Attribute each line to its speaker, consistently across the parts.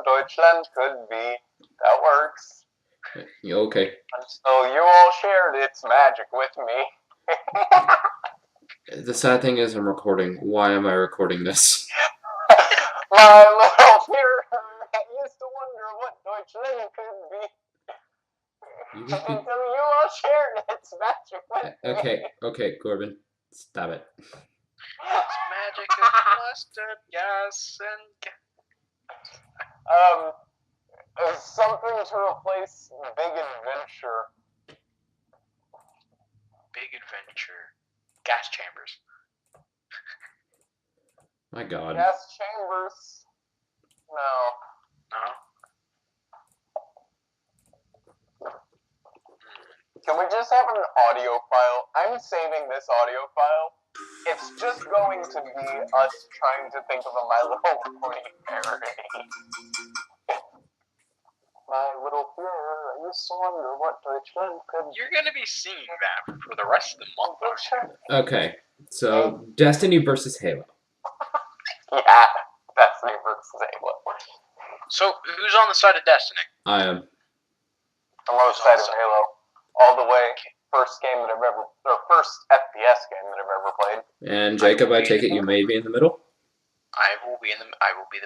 Speaker 1: Deutschland could be. That works.
Speaker 2: Okay.
Speaker 1: And so you all shared its magic with me.
Speaker 2: The sad thing is I'm recording. Why am I recording this?
Speaker 1: My little Führer, I used to wonder what Deutschland could be. Until you all shared its magic with me.
Speaker 2: Okay, Corbin. Stop it.
Speaker 3: It's magic of mustard gas and...
Speaker 1: Something to replace Big Adventure.
Speaker 3: Big Adventure. Gas chambers.
Speaker 2: My God.
Speaker 1: Gas chambers. No. Can we just have an audio file? I'm saving this audio file. It's just going to be us trying to think of a My Little Pony parody. My little Führer, I used to wonder what Deutschland could...
Speaker 3: You're going to be singing that for the rest of the month, aren't you?
Speaker 2: Okay, so Destiny versus Halo.
Speaker 1: Yeah, Destiny versus Halo.
Speaker 3: So, who's on the side of Destiny?
Speaker 2: I am.
Speaker 1: I'm on the side of Halo. All the way. First FPS game that I've ever played.
Speaker 2: And Jacob, I take it you may be in the middle?
Speaker 3: I will be the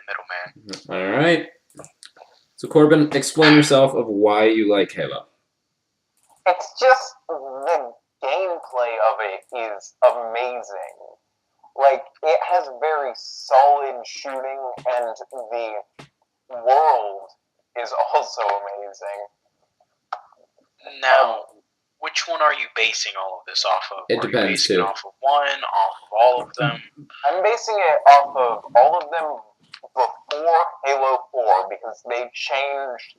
Speaker 3: middleman.
Speaker 2: Alright. So Corbin, explain yourself of why you like Halo.
Speaker 1: It's just the gameplay of it is amazing. Like, it has very solid shooting, and the world is also amazing.
Speaker 3: Now, which one are you basing all of this off of?
Speaker 2: It depends,
Speaker 3: are you basing
Speaker 2: too.
Speaker 3: it off of one, off of all of them?
Speaker 1: I'm basing it off of all of them before Halo 4, because they changed...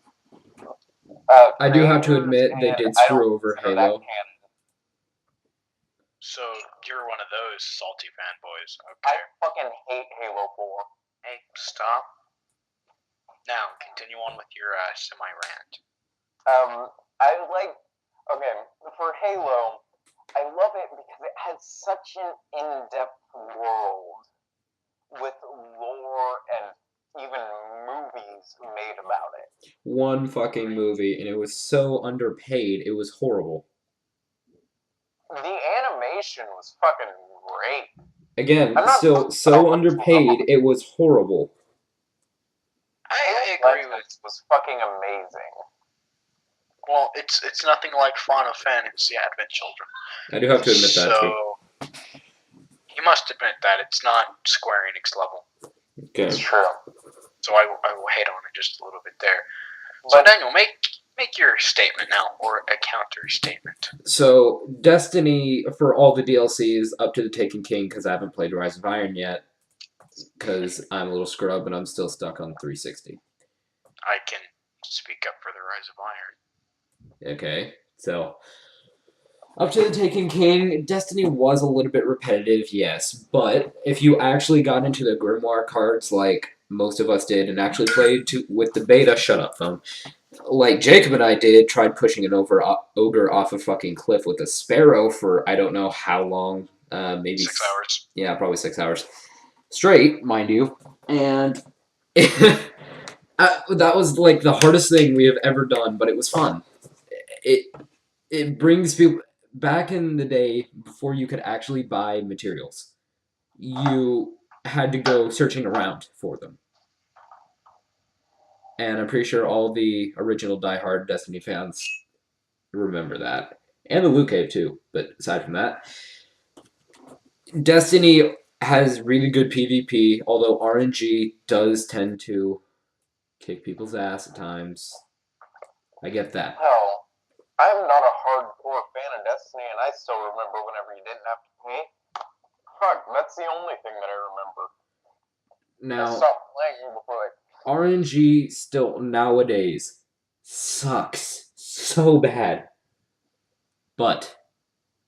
Speaker 2: I do have to admit, they did screw over Halo.
Speaker 3: So, you're one of those salty fanboys.
Speaker 1: I
Speaker 3: Okay.
Speaker 1: fucking hate Halo 4.
Speaker 3: Hey, stop. Now, continue on with your semi-rant.
Speaker 1: Okay, for Halo, I love it because it has such an in-depth world with lore and even movies made about it.
Speaker 2: One fucking movie, and it was so underpaid, it was horrible.
Speaker 1: The animation was fucking great.
Speaker 2: Again, still so underpaid, it was horrible.
Speaker 3: I agree with...
Speaker 1: It was fucking amazing.
Speaker 3: Well, it's nothing like Final Fantasy Advent Children.
Speaker 2: I do have to admit that, too.
Speaker 3: So, you must admit that it's not Square Enix level.
Speaker 2: Okay.
Speaker 1: It's true.
Speaker 3: So I will hate on it just a little bit there. So Daniel, make your statement now, or a counter statement.
Speaker 2: So, Destiny, for all the DLCs, up to the Taken King, because I haven't played Rise of Iron yet, because I'm a little scrub and I'm still stuck on 360.
Speaker 3: I can speak up for the Rise of Iron.
Speaker 2: Okay, so up to the Taken King, Destiny was a little bit repetitive, yes, but if you actually got into the Grimoire cards like most of us did and actually played with the beta, shut up, phone, like Jacob and I did, tried pushing an ogre off a fucking cliff with a sparrow for I don't know how long, maybe
Speaker 3: 6 hours.
Speaker 2: Yeah, probably 6 hours straight, mind you, and that was like the hardest thing we have ever done, but it was fun. It brings people back in the day before you could actually buy materials. You had to go searching around for them. And I'm pretty sure all the original diehard Destiny fans remember that. And the Loot Cave too, but aside from that, Destiny has really good PvP, although RNG does tend to kick people's ass at times. I get that.
Speaker 1: Hell, I'm not a hardcore fan of Destiny, and I still remember whenever you didn't have to pay. Fuck, that's the only thing that I remember.
Speaker 2: Now,
Speaker 1: I stopped playing before
Speaker 2: RNG still nowadays sucks so bad. But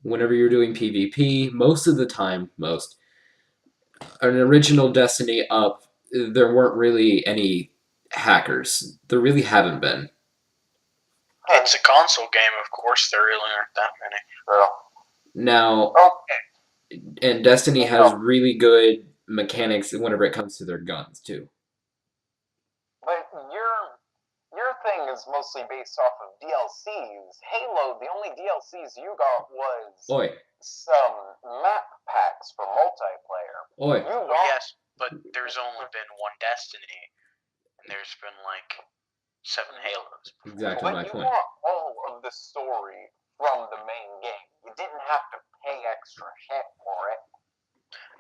Speaker 2: whenever you're doing PvP, most of the time, an original Destiny up, there weren't really any hackers. There really haven't been.
Speaker 3: It's a console game, of course. There really aren't that many.
Speaker 1: True.
Speaker 2: Now, and Destiny has really good mechanics whenever it comes to their guns, too.
Speaker 1: But is mostly based off of DLCs. Halo, the only DLCs you got was
Speaker 2: Oi,
Speaker 1: some map packs for multiplayer.
Speaker 2: oi.
Speaker 1: You
Speaker 3: Well,
Speaker 1: got
Speaker 3: yes, but there's only been one Destiny, and there's been like 7 Halos.
Speaker 2: Exactly
Speaker 1: but
Speaker 2: my
Speaker 1: you
Speaker 2: point.
Speaker 1: got all of the story from the main game. You didn't have to pay extra shit for it.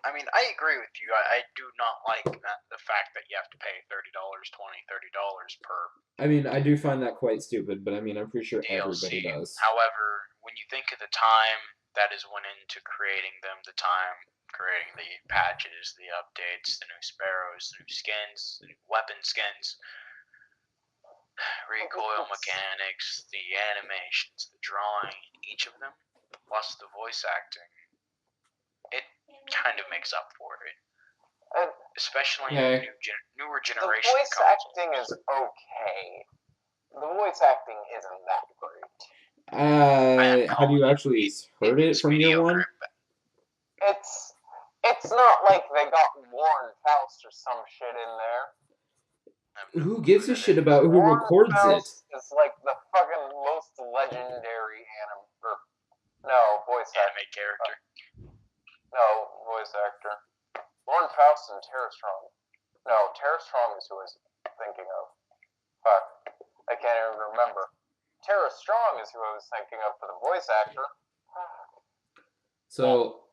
Speaker 3: I mean, I agree with you. I do not like the fact that you have to pay $30, $20, $30 per
Speaker 2: I mean, I do find that quite stupid, but I mean, I'm pretty sure everybody
Speaker 3: DLC.
Speaker 2: does.
Speaker 3: However, when you think of the time that is went into creating them, the time creating the patches, the updates, the new sparrows, the new skins, the new weapon skins, recoil mechanics, the animations, the drawing, each of them, plus the voice acting, it kind of makes up for it. Especially in newer
Speaker 1: The
Speaker 3: generation
Speaker 1: voice
Speaker 3: consoles.
Speaker 1: acting is okay. The voice acting isn't that great.
Speaker 2: Have you actually heard it from year one?
Speaker 1: It's not like they got Warren Faust or some shit in there.
Speaker 2: Who gives a shit about who
Speaker 1: Warren
Speaker 2: records it?
Speaker 1: Faust is like the fucking most legendary voice actor.
Speaker 3: Anime character.
Speaker 1: No, voice actor. Warren Faust and Tara Strong. No, Tara Strong is who I was thinking of. Fuck. I can't even remember. Tara Strong is who I was thinking of for the voice actor.
Speaker 2: So,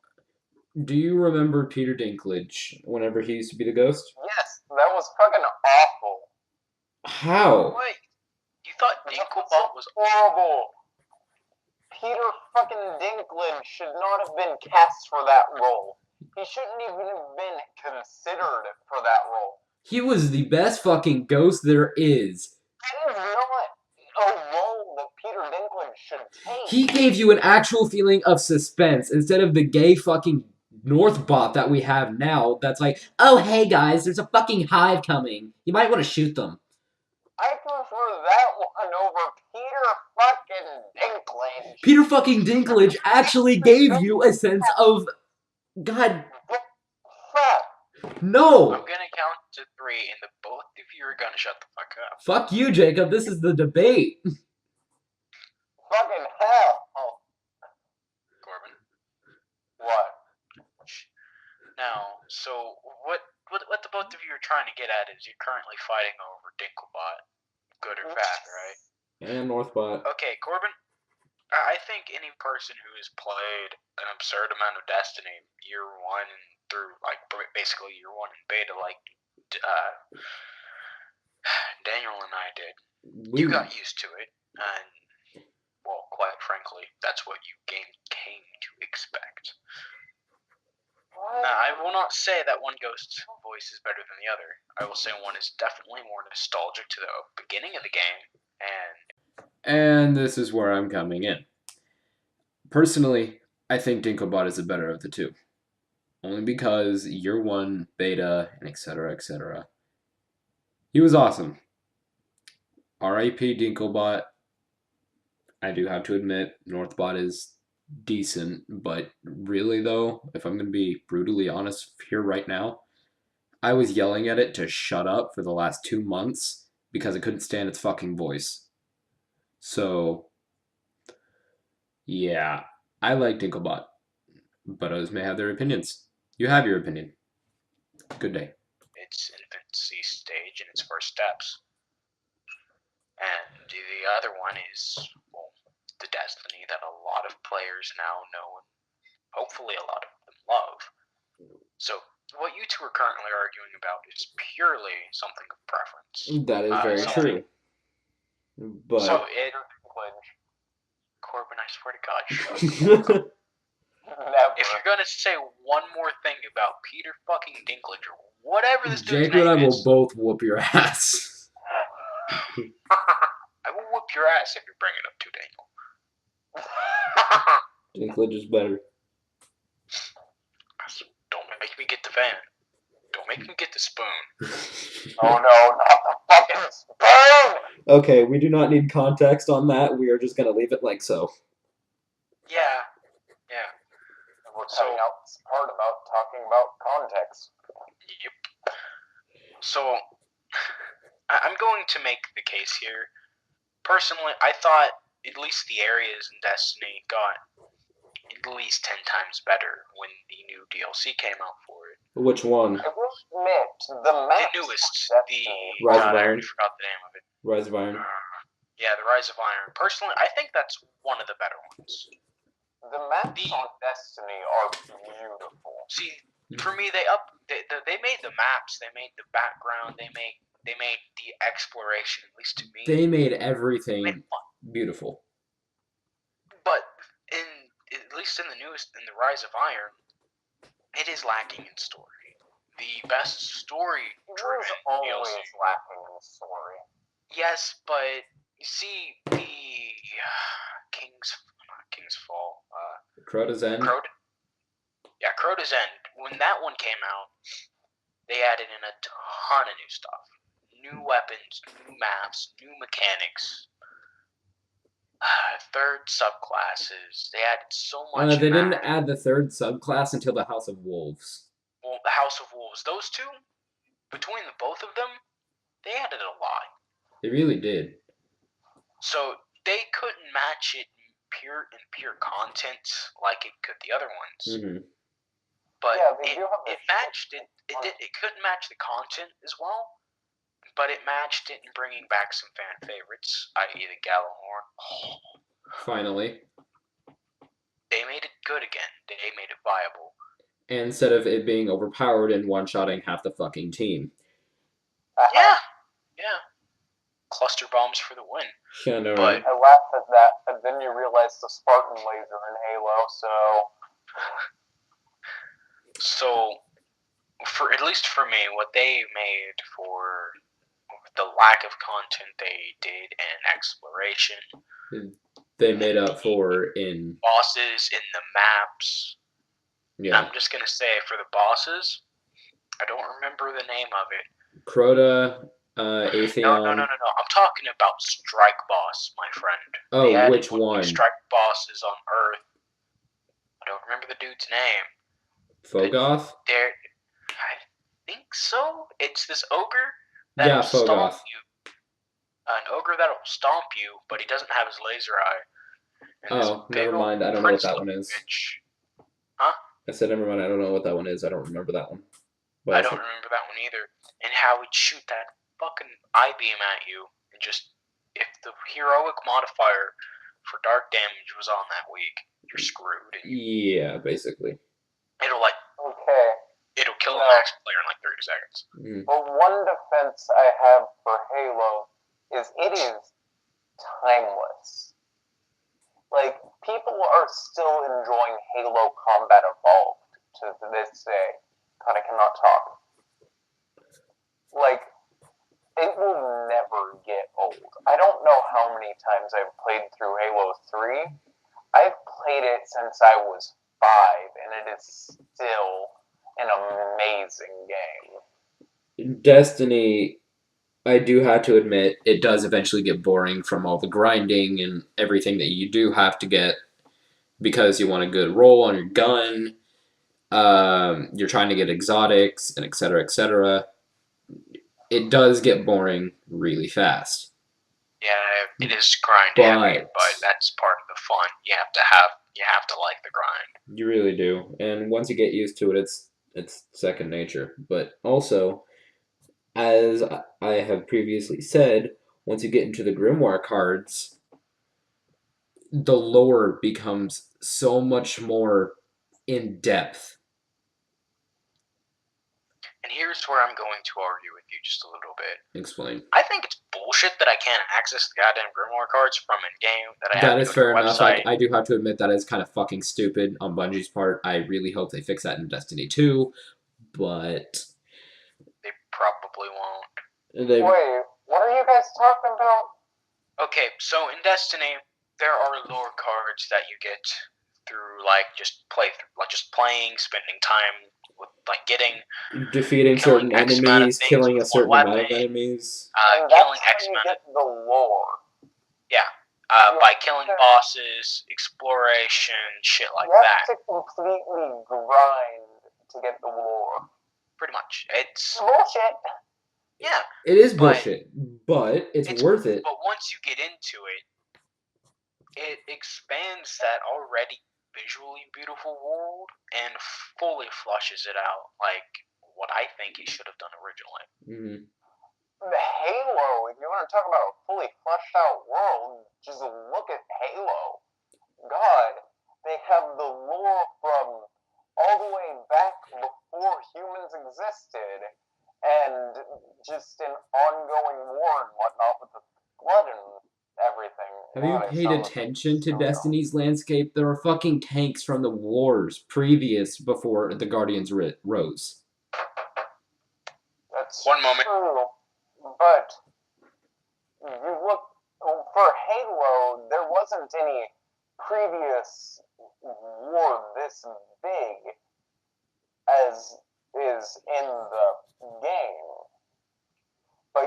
Speaker 2: do you remember Peter Dinklage whenever he used to be the ghost?
Speaker 1: Yes, that was fucking awful.
Speaker 2: How?
Speaker 3: Wait, you thought
Speaker 1: That
Speaker 3: Dinklebot was
Speaker 1: horrible. Peter fucking Dinklage should not have been cast for that role. He shouldn't even have been considered for that role.
Speaker 2: He was the best fucking ghost there is.
Speaker 1: That is not a role that Peter Dinklage should take.
Speaker 2: He gave you an actual feeling of suspense instead of the gay fucking Northbot that we have now that's like, oh hey guys, there's a fucking hive coming. You might want to shoot them.
Speaker 1: I prefer that one over Peter fucking Dinklage.
Speaker 2: Peter fucking Dinklage actually gave you a sense of... God,
Speaker 1: Fuck.
Speaker 2: no!
Speaker 3: I'm gonna count to 3 and the both of you are gonna shut the fuck up.
Speaker 2: Fuck you, Jacob. This is the debate.
Speaker 1: Fucking hell.
Speaker 3: Corbin.
Speaker 1: What?
Speaker 3: Now, so what the both of you are trying to get at is you're currently fighting over Dinklebot, good or bad, right?
Speaker 2: And Northbot.
Speaker 3: Okay, Corbin, I think any person who has played an absurd amount of Destiny year 1 and through, like, basically year 1 in beta, like Daniel and I did, you got used to it, and, well, quite frankly, that's what you came to expect. Now, I will not say that one ghost's voice is better than the other. I will say one is definitely more nostalgic to the beginning of the game,
Speaker 2: And this is where I'm coming in. Personally, I think Dinklebot is the better of the two. Only because year 1, beta, and etc., etc. He was awesome. R.I.P. Dinklebot. I do have to admit, Northbot is decent, but really though, if I'm going to be brutally honest here right now, I was yelling at it to shut up for the last 2 months because I couldn't stand its fucking voice. So, yeah, I like Dinklebot, but others may have their opinions. You have your opinion. Good day.
Speaker 3: its infancy stage and its first steps. And the other one is, well, the Destiny that a lot of players now know and hopefully a lot of them love. So what you two are currently arguing about is purely something of preference.
Speaker 2: That is very true. But
Speaker 3: So it, Corbin, I swear to God, shut up.
Speaker 1: Never.
Speaker 3: If you're gonna say one more thing about Peter fucking Dinklage or whatever this dude's
Speaker 2: Jacob and I
Speaker 3: name
Speaker 2: will
Speaker 3: is,
Speaker 2: both whoop your ass.
Speaker 3: I will whoop your ass if you bring it up to Daniel.
Speaker 2: Dinklage is better.
Speaker 3: Don't make me get the fan. Don't make me get the spoon.
Speaker 1: Oh no, not the fucking spoon!
Speaker 2: Okay, we do not need context on that. We are just gonna leave it like so.
Speaker 3: Yeah.
Speaker 1: We're cutting out this part about talking about context.
Speaker 3: Yep. So, I'm going to make the case here personally, I thought at least the areas in Destiny got at least 10 times better when the new DLC came out for it.
Speaker 2: Which one?
Speaker 1: I will admit, the
Speaker 3: The
Speaker 1: maps
Speaker 3: newest,
Speaker 1: of
Speaker 3: the
Speaker 1: Destiny
Speaker 2: Rise of
Speaker 3: God, I
Speaker 2: Iron.
Speaker 3: already forgot the name of it.
Speaker 2: Rise of Iron.
Speaker 3: Yeah, the Rise of Iron. Personally, I think that's one of the better ones.
Speaker 1: The maps on Destiny are beautiful.
Speaker 3: See, for me, they made the maps, they made the background, they made the exploration. At least to me,
Speaker 2: They made
Speaker 3: made
Speaker 2: everything
Speaker 3: fun.
Speaker 2: beautiful.
Speaker 3: But at least in the newest, in the Rise of Iron, it is lacking in story. The best story-driven
Speaker 1: It is always
Speaker 3: DLC.
Speaker 1: lacking in story.
Speaker 3: Yes, but you see the King's Fall.
Speaker 2: Crota's End.
Speaker 3: Crota's End. When that one came out, they added in a ton of new stuff. New weapons, new maps, new mechanics, third subclasses. They added so much.
Speaker 2: They didn't add the third subclass until the House of Wolves.
Speaker 3: Well, the House of Wolves. Those two, between the both of them, they added a lot.
Speaker 2: They really did.
Speaker 3: So they couldn't match it in pure content like it could the other ones.
Speaker 2: Mm-hmm.
Speaker 3: But
Speaker 1: Yeah, they do have
Speaker 3: it matched it. It couldn't match the content as well, but it matched it in bringing back some fan favorites, i.e. the Gallahorn.
Speaker 2: Finally.
Speaker 3: They made it good again. They made it viable.
Speaker 2: And instead of it being overpowered and one-shotting half the fucking team.
Speaker 3: Yeah. Cluster bombs for the win.
Speaker 2: Yeah, no,
Speaker 3: But
Speaker 1: I laughed at that, but then you realize the Spartan laser in Halo,
Speaker 3: so for at least for me, what they made for the lack of content they did in exploration,
Speaker 2: they made up for in
Speaker 3: bosses, in the maps.
Speaker 2: Yeah.
Speaker 3: I'm just gonna say for the bosses, I don't remember the name of it.
Speaker 2: Crota, Atheon.
Speaker 3: No. I'm talking about Strike Boss, my friend.
Speaker 2: Oh, which one?
Speaker 3: Strike Bosses on Earth. I don't remember the dude's name.
Speaker 2: Fogoth?
Speaker 3: I think so. It's this ogre
Speaker 2: Yeah,
Speaker 3: that'll stomp
Speaker 2: Fogoth.
Speaker 3: you. An ogre that'll stomp you, but he doesn't have his laser eye. And this
Speaker 2: Oh,
Speaker 3: big
Speaker 2: never
Speaker 3: old
Speaker 2: mind. I don't know what that one
Speaker 3: prince-looking
Speaker 2: is.
Speaker 3: bitch.
Speaker 2: I said never mind. I don't know what that one is. I don't remember that one. But
Speaker 3: I don't remember that one either. And how he'd shoot that fucking eye beam at you, and just if the heroic modifier for dark damage was on that week, you're screwed. And
Speaker 2: Yeah, basically.
Speaker 3: it'll
Speaker 1: okay.
Speaker 3: kill the
Speaker 1: No.
Speaker 3: max player in like 30 seconds.
Speaker 2: Mm.
Speaker 1: But one defense I have for Halo is it is timeless. Like, people are still enjoying Halo Combat Evolved to this day. God, I cannot talk. Like, it will never get old. I don't know how many times I've played through Halo 3. I've played it since I was 5, and it is still an amazing game.
Speaker 2: Destiny, I do have to admit, it does eventually get boring from all the grinding and everything that you do have to get because you want a good roll on your gun. You're trying to get exotics and etc. etc. It does get boring really fast.
Speaker 3: Yeah, it is grind heavy, but that's part of the fun. You have to like the grind.
Speaker 2: You really do, and once you get used to it, it's second nature. But also, as I have previously said, once you get into the Grimoire cards, the lore becomes so much more in depth.
Speaker 3: And here's where I'm going to argue with you just a little bit.
Speaker 2: Explain.
Speaker 3: I think it's bullshit that I can't access the goddamn Grimoire cards from in-game.
Speaker 2: That is fair enough.
Speaker 3: Website.
Speaker 2: I do have to admit that is kind of fucking stupid on Bungie's part. I really hope they fix that in Destiny 2, but
Speaker 3: they probably won't.
Speaker 2: Wait,
Speaker 1: what are you guys talking about?
Speaker 3: Okay, so in Destiny, there are lore cards that you get through just playing, spending time with getting,
Speaker 2: defeating certain enemies, killing a certain amount of enemies,
Speaker 3: killing X amount.
Speaker 1: Get the lore.
Speaker 3: Yeah, by killing bosses, exploration, shit like
Speaker 1: you
Speaker 3: that.
Speaker 1: You have to completely grind to get the lore.
Speaker 3: Pretty much, it's
Speaker 1: bullshit.
Speaker 3: Yeah,
Speaker 2: It is
Speaker 3: but
Speaker 2: bullshit, but it's worth it.
Speaker 3: But once you get into it, it expands that already visually beautiful world and fully flushes it out like what I think he should have done originally.
Speaker 2: Mm-hmm.
Speaker 1: The Halo, if you want to talk about a fully fleshed out world, just look at Halo. God, they have the lore from all the way back before humans existed, and just an ongoing war and whatnot with the flood and everything.
Speaker 2: Have you paid attention to Destiny's landscape? There are fucking tanks from the wars previous before the Guardians rose.
Speaker 1: That's
Speaker 3: One moment.
Speaker 1: true, but you look for Halo. There wasn't any previous war this big as is in the game. But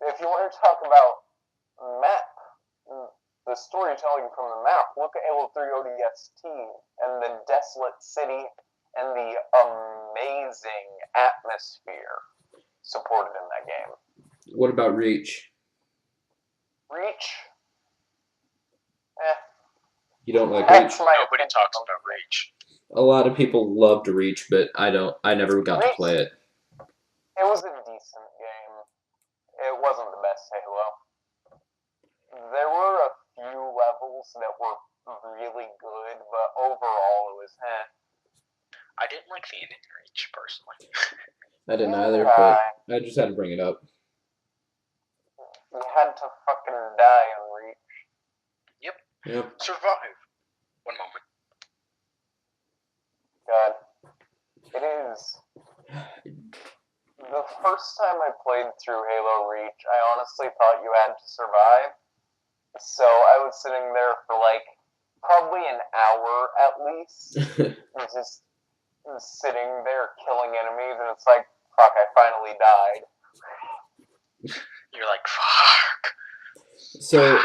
Speaker 1: if you want to talk about map, the storytelling from the map, look at Halo 3 ODST and the desolate city and the amazing atmosphere supported in that game.
Speaker 2: What about Reach?
Speaker 1: Reach?
Speaker 2: You don't like
Speaker 1: That's
Speaker 2: Reach?
Speaker 3: Nobody talks about Reach.
Speaker 2: A lot of people loved Reach, but I don't. I never got to play it.
Speaker 1: It was a decent game. It wasn't the best Halo. There were a few levels that were really good, but overall it was
Speaker 3: I didn't like the ending Reach, personally.
Speaker 2: I didn't either, but I just had to bring it up.
Speaker 1: You had to fucking die in Reach.
Speaker 2: Yep.
Speaker 3: Survive. One moment.
Speaker 1: God. It is. The first time I played through Halo Reach, I honestly thought you had to survive. So I was sitting there for like probably an hour at least, just sitting there killing enemies, and it's like, fuck, I finally died.
Speaker 3: You're like, fuck.
Speaker 2: So,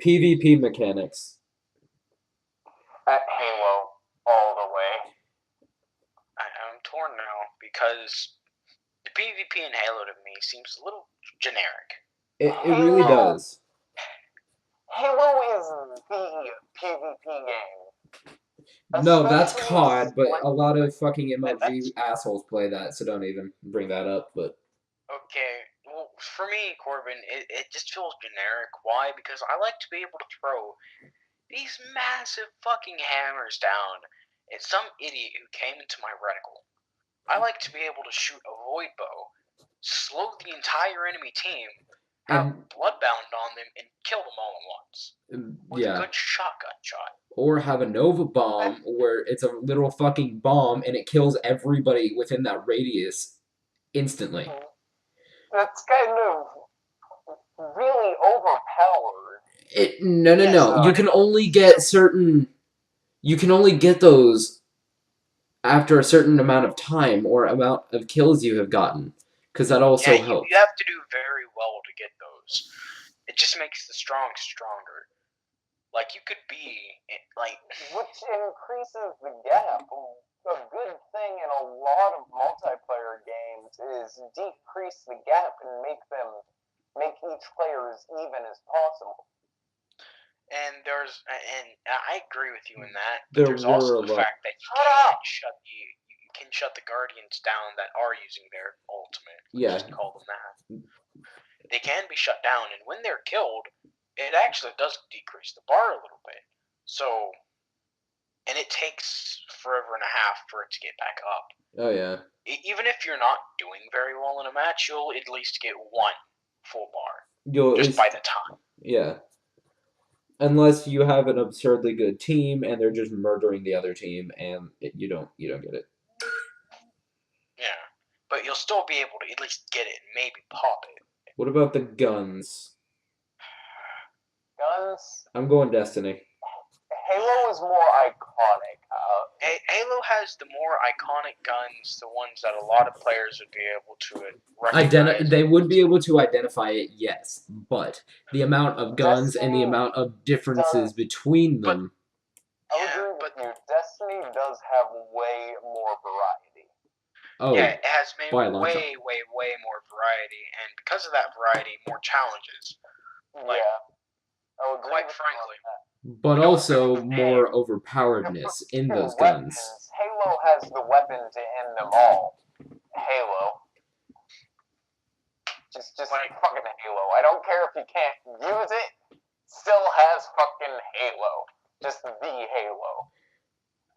Speaker 2: PvP mechanics.
Speaker 1: At Halo, all the way.
Speaker 3: I'm torn now because the PvP in Halo to me seems a little generic.
Speaker 2: It really does.
Speaker 1: Halo is the PvP game.
Speaker 2: No, that's
Speaker 1: Especially
Speaker 2: COD, but
Speaker 1: like-
Speaker 2: a lot of fucking MLG assholes play that, so don't even bring that up. But
Speaker 3: Okay, well, for me, Corbin, it just feels generic. Why? Because I like to be able to throw these massive fucking hammers down at some idiot who came into my reticle. I like to be able to shoot a void bow, slow the entire enemy team, have
Speaker 2: and
Speaker 3: bloodbound on them, and kill them all at once. With a
Speaker 2: yeah,
Speaker 3: good shotgun shot.
Speaker 2: or have a Nova bomb where it's a little fucking bomb and it kills everybody within that radius instantly.
Speaker 1: That's kind of really overpowered.
Speaker 2: No. You can only get certain. You can only get those after a certain amount of time or amount of kills you have gotten, because that also helps.
Speaker 3: You have to do very well to get those. It just makes the strong stronger. Like, you could be, like...
Speaker 1: Which increases the gap. A good thing in a lot of multiplayer games is decrease the gap and make each player as even as possible.
Speaker 3: And I agree with you in that.
Speaker 2: There
Speaker 3: There's
Speaker 2: were
Speaker 3: also
Speaker 2: a
Speaker 3: the
Speaker 2: lot.
Speaker 3: fact that you can shut the Guardians down that are using their ultimate.
Speaker 2: Yeah.
Speaker 3: Just call them that. They can be shut down, and when they're killed, it actually does decrease the bar a little bit. So, and it takes forever and a half for it to get back up.
Speaker 2: Oh yeah.
Speaker 3: Even if you're not doing very well in a match, you'll at least get one full bar
Speaker 2: You'll at
Speaker 3: just
Speaker 2: least,
Speaker 3: by the time.
Speaker 2: yeah. Unless you have an absurdly good team and they're just murdering the other team, and you don't get it.
Speaker 3: Yeah, but you'll still be able to at least get it and maybe pop it.
Speaker 2: What about the guns?
Speaker 1: Guns.
Speaker 2: I'm going Destiny.
Speaker 1: Halo is more iconic.
Speaker 3: Halo has the more iconic guns, the ones that a lot of players would be able to recognize.
Speaker 2: They would be able to identify it, yes, but the amount of guns and the amount of differences between them.
Speaker 1: I agree with you. Destiny does have way more variety.
Speaker 2: Oh,
Speaker 3: Yeah, it has made
Speaker 2: by a long shot.
Speaker 3: way more variety, and because of that variety, more challenges. Like,
Speaker 1: yeah. I would agree
Speaker 3: quite
Speaker 1: with you on
Speaker 3: frankly,
Speaker 1: that.
Speaker 2: But
Speaker 3: You know,
Speaker 2: also
Speaker 3: the
Speaker 2: more
Speaker 3: name.
Speaker 2: overpoweredness in those
Speaker 1: Weapons.
Speaker 2: guns.
Speaker 1: Halo has the weapon to end them all. Halo. Just
Speaker 3: Like-
Speaker 1: fucking Halo. I don't care if you can't use it. Still has fucking Halo. Just the Halo.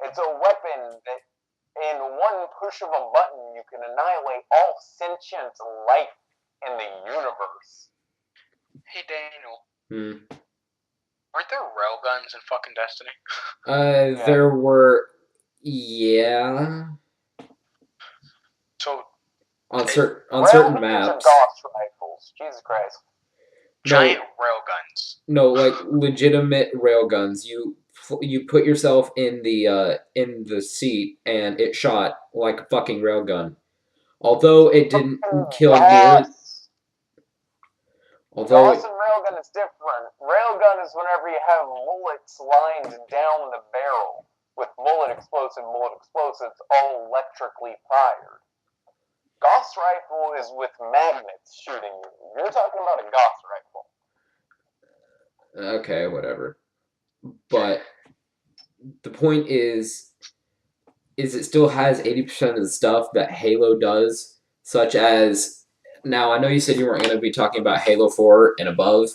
Speaker 1: It's a weapon that, in one push of a button, you can annihilate all sentient life in the universe.
Speaker 3: Hey Daniel,
Speaker 2: Hmm.
Speaker 3: aren't there railguns in fucking Destiny?
Speaker 2: There were, yeah,
Speaker 3: So
Speaker 2: on
Speaker 3: Hey,
Speaker 2: certain
Speaker 1: Railguns
Speaker 2: maps.
Speaker 1: are Gauss rifles. Jesus Christ.
Speaker 3: giant railguns.
Speaker 2: No, like legitimate railguns. You put yourself in the seat and it shot like a fucking railgun. Although it didn't kill near.
Speaker 1: Gauss.
Speaker 2: Although
Speaker 1: Gauss and railgun is different. Railgun is whenever you have bullets lined down the barrel with bullet explosive, all electrically fired. Gauss rifle is with magnets shooting you. You're talking about a Gauss rifle.
Speaker 2: okay, whatever. But the point is it still has 80% of the stuff that Halo does, such as now I know you said you weren't going to be talking about Halo 4 and above,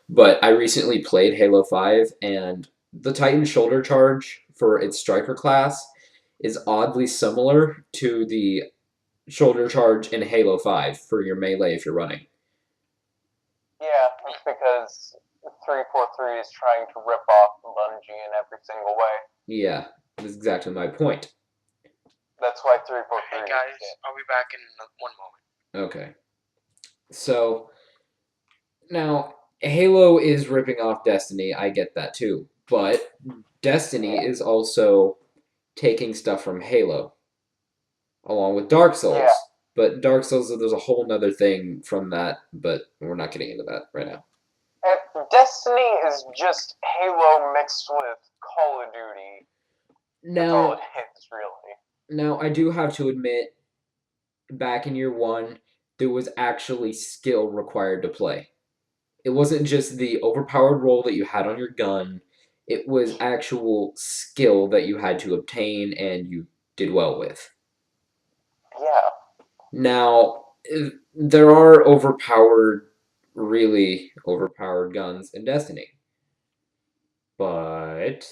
Speaker 2: but I recently played Halo 5 and the Titan shoulder charge for its striker class is oddly similar to the shoulder charge in Halo 5 for your melee if you're running.
Speaker 1: Yeah, it's because 343 is trying to rip off Bungie in every single way.
Speaker 2: Yeah, that's exactly my point.
Speaker 1: That's why 343
Speaker 3: Hey
Speaker 1: is
Speaker 3: guys,
Speaker 1: shit.
Speaker 3: I'll be back in 1 moment.
Speaker 2: Okay. So now Halo is ripping off Destiny. I get that too. But Destiny is also taking stuff from Halo, along with Dark Souls.
Speaker 1: Yeah.
Speaker 2: But Dark Souls, there's a whole nother thing from that, but we're not getting into that right now.
Speaker 1: And Destiny is just Halo mixed with Call of Duty. That's all
Speaker 2: Now,
Speaker 1: it is, really.
Speaker 2: now I do have to admit, back in year one, there was actually skill required to play. It wasn't just the overpowered roll that you had on your gun. It was actual skill that you had to obtain and you did well with.
Speaker 1: Yeah.
Speaker 2: Now, there are really overpowered guns in Destiny. But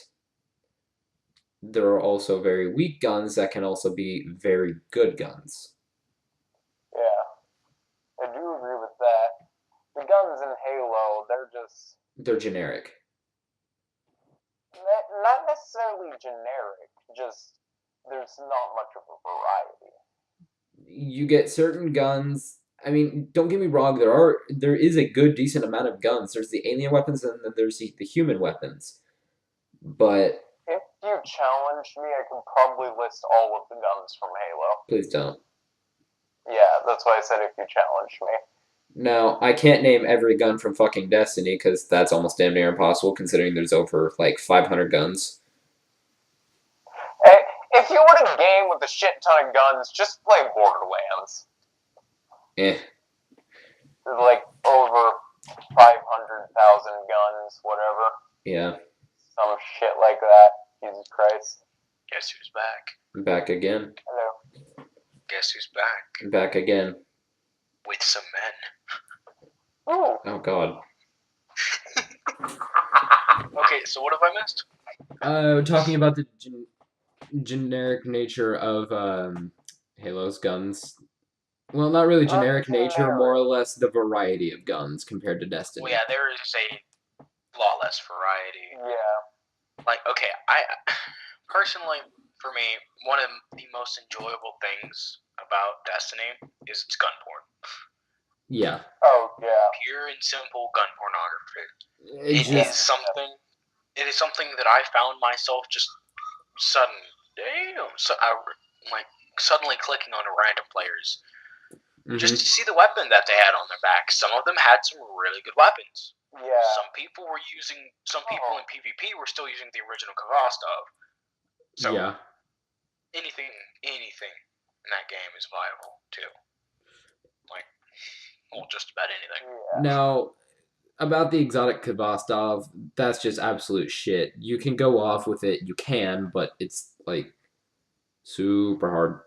Speaker 2: there are also very weak guns that can also be very good guns.
Speaker 1: Yeah. I do agree with that. The guns in Halo,
Speaker 2: They're generic.
Speaker 1: not necessarily generic, just there's not much of a variety.
Speaker 2: You get certain guns. I mean, don't get me wrong. There is a good decent amount of guns. There's the alien weapons and then there's the human weapons. But
Speaker 1: If you challenge me, I can probably list all of the guns from Halo.
Speaker 2: please don't.
Speaker 1: Yeah, that's why I said if you challenge me.
Speaker 2: Now, I can't name every gun from fucking Destiny because that's almost damn near impossible considering there's over like 500 guns.
Speaker 1: Hey, if you want a game with a shit ton of guns, just play Borderlands.
Speaker 2: Eh.
Speaker 1: There's like over 500,000 guns, whatever.
Speaker 2: Yeah.
Speaker 1: Some shit like that. Jesus Christ.
Speaker 3: Guess who's back?
Speaker 2: Back again.
Speaker 1: Hello.
Speaker 3: Guess who's back?
Speaker 2: Back again.
Speaker 3: With some men.
Speaker 1: Ooh.
Speaker 2: Oh god.
Speaker 3: Okay, so what have I missed?
Speaker 2: Talking about the generic nature of Halo's guns. Well, not really generic nature, more or less the variety of guns compared to Destiny.
Speaker 3: Well, yeah, there is a lot less variety.
Speaker 1: Yeah.
Speaker 3: Like, okay, I personally, for me, one of the most enjoyable things about Destiny is its gun porn.
Speaker 2: Yeah.
Speaker 1: Oh, yeah.
Speaker 3: Pure and simple gun pornography.
Speaker 2: It
Speaker 3: It is something that I found myself just suddenly clicking on random players just to see the weapon that they had on their back. Some of them had some really good weapons.
Speaker 1: Yeah.
Speaker 3: Some people in PvP were still using the original Kavastov. So
Speaker 2: yeah.
Speaker 3: anything. in that game is viable too. Like, well, just about anything.
Speaker 1: Yeah.
Speaker 2: Now, about the exotic Kvostov, that's just absolute shit. You can go off with it, you can, but it's like super hard.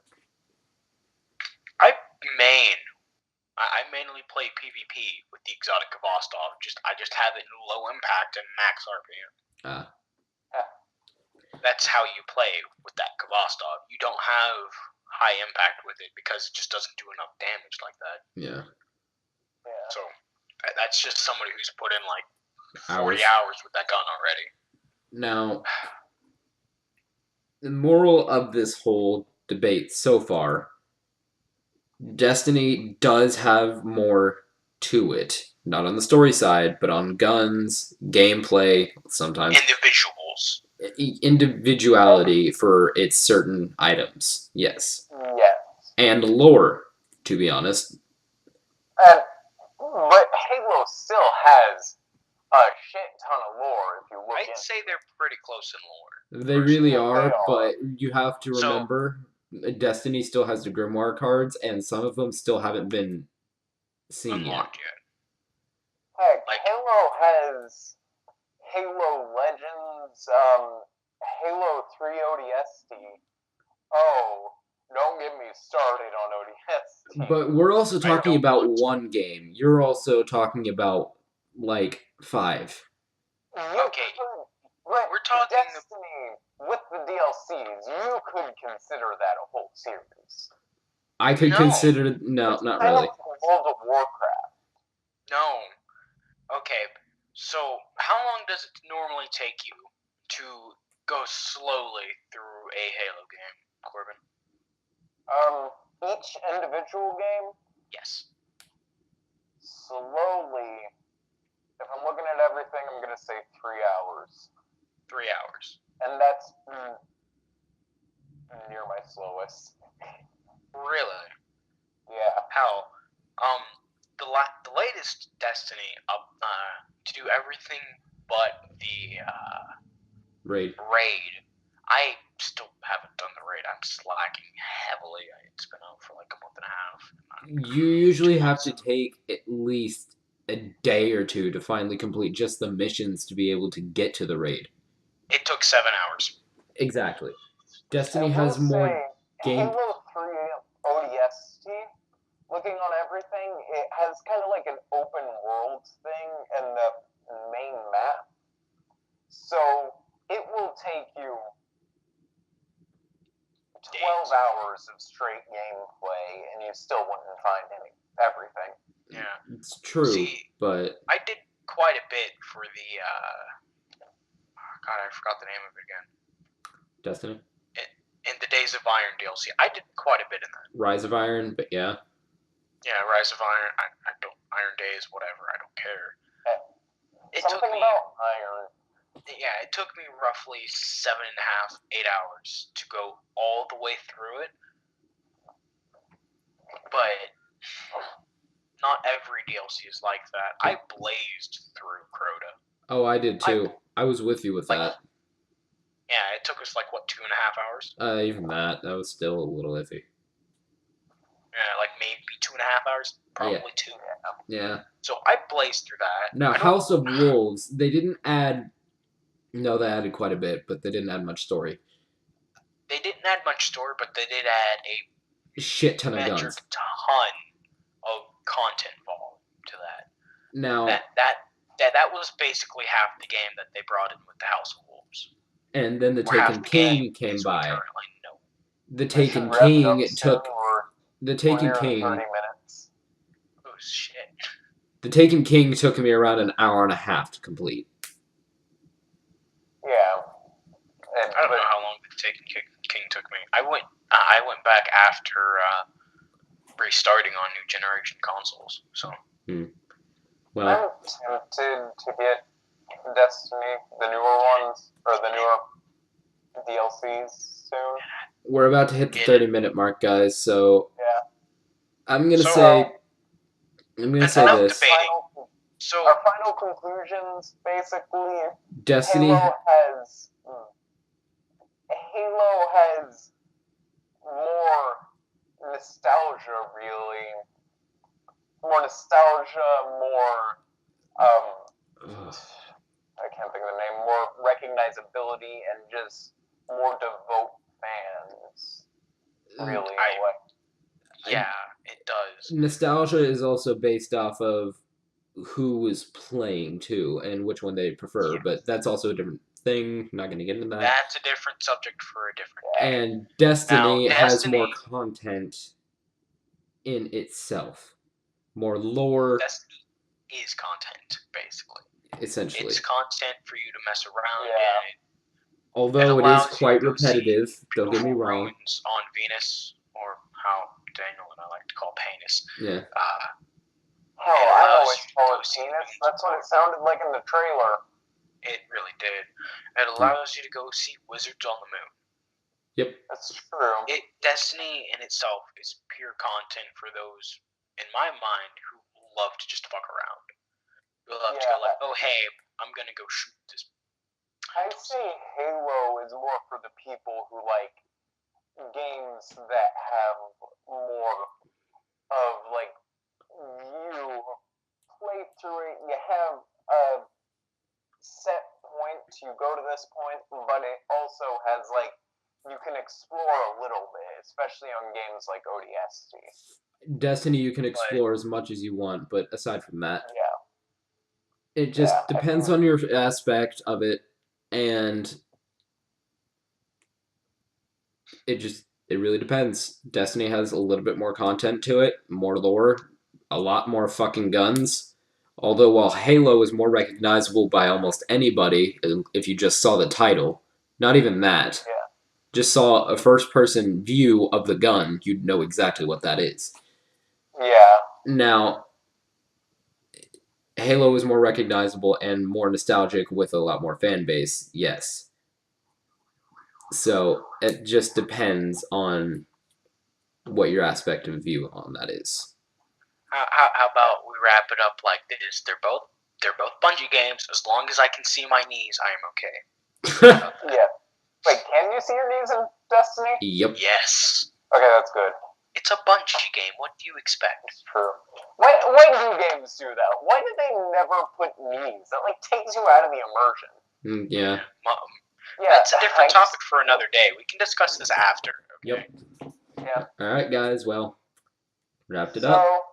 Speaker 3: I mainly play PvP with the exotic Kvostov. I just have it in low impact and max RPM.
Speaker 2: Ah,
Speaker 3: That's how you play with that Kvostov. You don't have high impact with it because it just doesn't do enough damage like that.
Speaker 2: yeah.
Speaker 1: Yeah.
Speaker 3: So that's just somebody who's put in like 40
Speaker 2: Hours.
Speaker 3: hours with that gun already.
Speaker 2: Now, the moral of this whole debate so far, Destiny does have more to it. Not on the story side, but on guns, gameplay, sometimes
Speaker 3: And the visuals.
Speaker 2: individuality for its certain items. Yes.
Speaker 1: Yes.
Speaker 2: And lore, to be honest.
Speaker 1: But Halo still has a shit ton of lore if you look
Speaker 3: I'd say they're pretty close in lore.
Speaker 2: They really are,
Speaker 1: They are.
Speaker 2: but you have to
Speaker 3: So-
Speaker 2: remember Destiny still has the Grimoire cards, and some of them still haven't been seen yet.
Speaker 3: Unlocked yet.
Speaker 1: Heck,
Speaker 3: Like-
Speaker 1: Halo has Halo Legends, Halo 3 ODST. Oh, don't get me started on ODST.
Speaker 2: But we're also talking
Speaker 3: don't
Speaker 2: about
Speaker 3: want to.
Speaker 2: one game. You're also talking about, like, 5.
Speaker 3: Okay,
Speaker 1: But
Speaker 3: we're talking-
Speaker 1: Destiny with the DLCs, you could consider that a whole series.
Speaker 2: I could
Speaker 3: No.
Speaker 2: consider... No, not
Speaker 1: Kind
Speaker 2: really.
Speaker 1: of like World of Warcraft.
Speaker 3: No. Okay, so how long does it normally take you to go slowly through a Halo game, Corbin?
Speaker 1: Each individual game,
Speaker 3: Yes.
Speaker 1: slowly, if I'm looking at everything, I'm going to say 3 hours.
Speaker 3: 3 hours.
Speaker 1: And that's near my slowest.
Speaker 3: Really?
Speaker 1: Yeah.
Speaker 3: How? The latest Destiny to do everything but the
Speaker 2: Raid.
Speaker 3: raid. I still haven't done the raid. I'm slacking heavily. It's been out for like a month and a half.
Speaker 2: You usually have to take at least a day or two to finally complete just the missions to be able to get to the raid.
Speaker 3: It took 7 hours.
Speaker 2: Exactly. Destiny
Speaker 1: I
Speaker 2: has
Speaker 1: will
Speaker 2: more
Speaker 1: say,
Speaker 2: game...
Speaker 1: Halo 3 ODST, looking on everything, it has kind of like an open world thing and the main map. So it will take you 12
Speaker 3: Days.
Speaker 1: hours of straight gameplay and you still wouldn't find everything.
Speaker 3: Yeah.
Speaker 2: It's true,
Speaker 3: See-
Speaker 2: but...
Speaker 3: I did quite a bit for the God, I forgot the name of it again.
Speaker 2: Destiny?
Speaker 3: In the Days of Iron DLC, I did quite a bit in that.
Speaker 2: Rise of Iron, but yeah.
Speaker 3: Yeah, Rise of Iron. I don't Iron Days, whatever. I don't care. It took
Speaker 1: Something
Speaker 3: me.
Speaker 1: about iron.
Speaker 3: Yeah, it took me roughly 7.5, 8 hours to go all the way through it. But not every DLC is like that. I blazed through Crota.
Speaker 2: Oh, I did too. I was with you with
Speaker 3: Like-
Speaker 2: that.
Speaker 3: Yeah, it took us like what 2.5 hours.
Speaker 2: Even that was still a little iffy.
Speaker 3: Yeah, like maybe 2.5 hours, probably two.
Speaker 2: Yeah.
Speaker 3: So I blazed through that.
Speaker 2: Now,
Speaker 3: I don't-
Speaker 2: House of Wolves, they didn't add... No, they added quite a bit, but they didn't add much story.
Speaker 3: They didn't add much story, but they did add a
Speaker 2: Shit ton of
Speaker 3: metric
Speaker 2: guns.
Speaker 3: ton of content volume to that.
Speaker 2: Now,
Speaker 3: That was basically half the game that they brought in with the House of Wolves.
Speaker 2: and then the
Speaker 3: Or half
Speaker 2: Taken
Speaker 3: the
Speaker 2: King
Speaker 3: game
Speaker 2: came
Speaker 3: is we
Speaker 2: by.
Speaker 3: currently know.
Speaker 2: The
Speaker 1: We should
Speaker 2: Taken
Speaker 1: wrap it
Speaker 2: King
Speaker 1: up soon.
Speaker 2: took... The
Speaker 1: We're
Speaker 2: Taken
Speaker 1: nearing
Speaker 2: King...
Speaker 1: 30 minutes.
Speaker 3: Oh shit.
Speaker 2: The Taken King took me around an hour and a half to complete.
Speaker 1: Yeah. And,
Speaker 3: I don't know how long the Taken King took me. I went back after restarting on new generation consoles. So
Speaker 2: Well,
Speaker 1: I'm tempted to get Destiny, the newer ones, or the newer DLCs soon.
Speaker 2: we're about to hit the
Speaker 3: Yeah.
Speaker 2: 30-minute mark, guys, so...
Speaker 1: Yeah.
Speaker 2: I'm gonna
Speaker 3: So,
Speaker 2: say... I'm gonna
Speaker 3: and
Speaker 2: say
Speaker 3: I'm
Speaker 2: this.
Speaker 3: debating. So
Speaker 1: Our final conclusions, basically,
Speaker 2: Destiny...
Speaker 1: Halo has more nostalgia, really. More nostalgia, more,
Speaker 2: Ugh.
Speaker 1: I can't think of the name, more recognizability, and just more devout fans, really, in a way.
Speaker 3: Yeah, it does.
Speaker 2: Nostalgia is also based off of who is playing too and which one they prefer,
Speaker 3: Yes.
Speaker 2: but that's also a different thing. Not going to get into that.
Speaker 3: That's a different subject for a different day.
Speaker 2: And Destiny
Speaker 3: Now,
Speaker 2: has more
Speaker 3: Destiny-
Speaker 2: content in itself, more lore,
Speaker 3: Destiny is content, basically.
Speaker 2: essentially.
Speaker 3: It's content for you to mess around
Speaker 1: Yeah.
Speaker 3: in.
Speaker 2: Although it
Speaker 3: allows
Speaker 2: is
Speaker 3: you
Speaker 2: quite
Speaker 3: to go see
Speaker 2: repetitive, don't get me
Speaker 3: beautiful
Speaker 2: wrong.
Speaker 3: ruins on Venus, or how Daniel and I like to call Penis.
Speaker 2: Yeah.
Speaker 1: Hell,
Speaker 3: It
Speaker 1: I
Speaker 3: allows
Speaker 1: always
Speaker 3: you to
Speaker 1: call
Speaker 3: go
Speaker 1: it
Speaker 3: see
Speaker 1: penis.
Speaker 3: things.
Speaker 1: That's what it sounded like in the trailer.
Speaker 3: It really did. It allows you to go see wizards on the moon.
Speaker 2: Yep.
Speaker 1: That's true.
Speaker 3: Destiny in itself is pure content for those, in my mind, who love to just fuck around. Who love to
Speaker 1: Yeah.
Speaker 3: go like, oh hey, I'm gonna go shoot this.
Speaker 1: I'd say Halo is more for the people who like games that have more of like you play through it, you have a set point, you go to this point, but it also has like you can explore a little bit, especially on games like ODST.
Speaker 2: Destiny, you can explore as much as you want, but aside from that,
Speaker 1: Yeah.
Speaker 2: it just
Speaker 1: Yeah, I
Speaker 2: depends
Speaker 1: think-
Speaker 2: on your aspect of it, and it really depends. Destiny has a little bit more content to it, more lore, a lot more fucking guns. Although while Halo is more recognizable by almost anybody, if you just saw the title, not even that.
Speaker 1: Yeah.
Speaker 2: Just saw a first-person view of the gun, you'd know exactly what that is.
Speaker 1: Yeah.
Speaker 2: Now, Halo is more recognizable and more nostalgic with a lot more fan base, yes. So it just depends on what your aspect of view on that is.
Speaker 3: How about we wrap it up like this? They're both Bungie games. As long as I can see my knees, I am okay.
Speaker 1: Yeah. Wait, can you see your knees in Destiny?
Speaker 2: Yep.
Speaker 3: Yes.
Speaker 1: Okay, that's good.
Speaker 3: It's a Bungie game. What do you expect?
Speaker 1: It's true. Why do games do that? Why do they never put knees? That like takes you out of the immersion.
Speaker 2: Yeah.
Speaker 1: Yeah,
Speaker 3: That's a different topic for another day. We can discuss this after. Okay?
Speaker 2: Yep.
Speaker 1: Yeah.
Speaker 2: Alright, guys, well, wrapped it
Speaker 1: So
Speaker 2: up.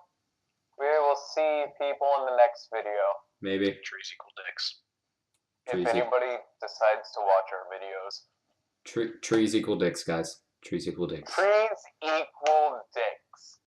Speaker 1: we will see people in the next video.
Speaker 2: Maybe.
Speaker 3: Trees equal dicks.
Speaker 1: If
Speaker 2: Trees
Speaker 1: anybody decides to watch our videos.
Speaker 2: trees equal dicks, guys. Trees equal dicks.
Speaker 1: Trees equal dicks.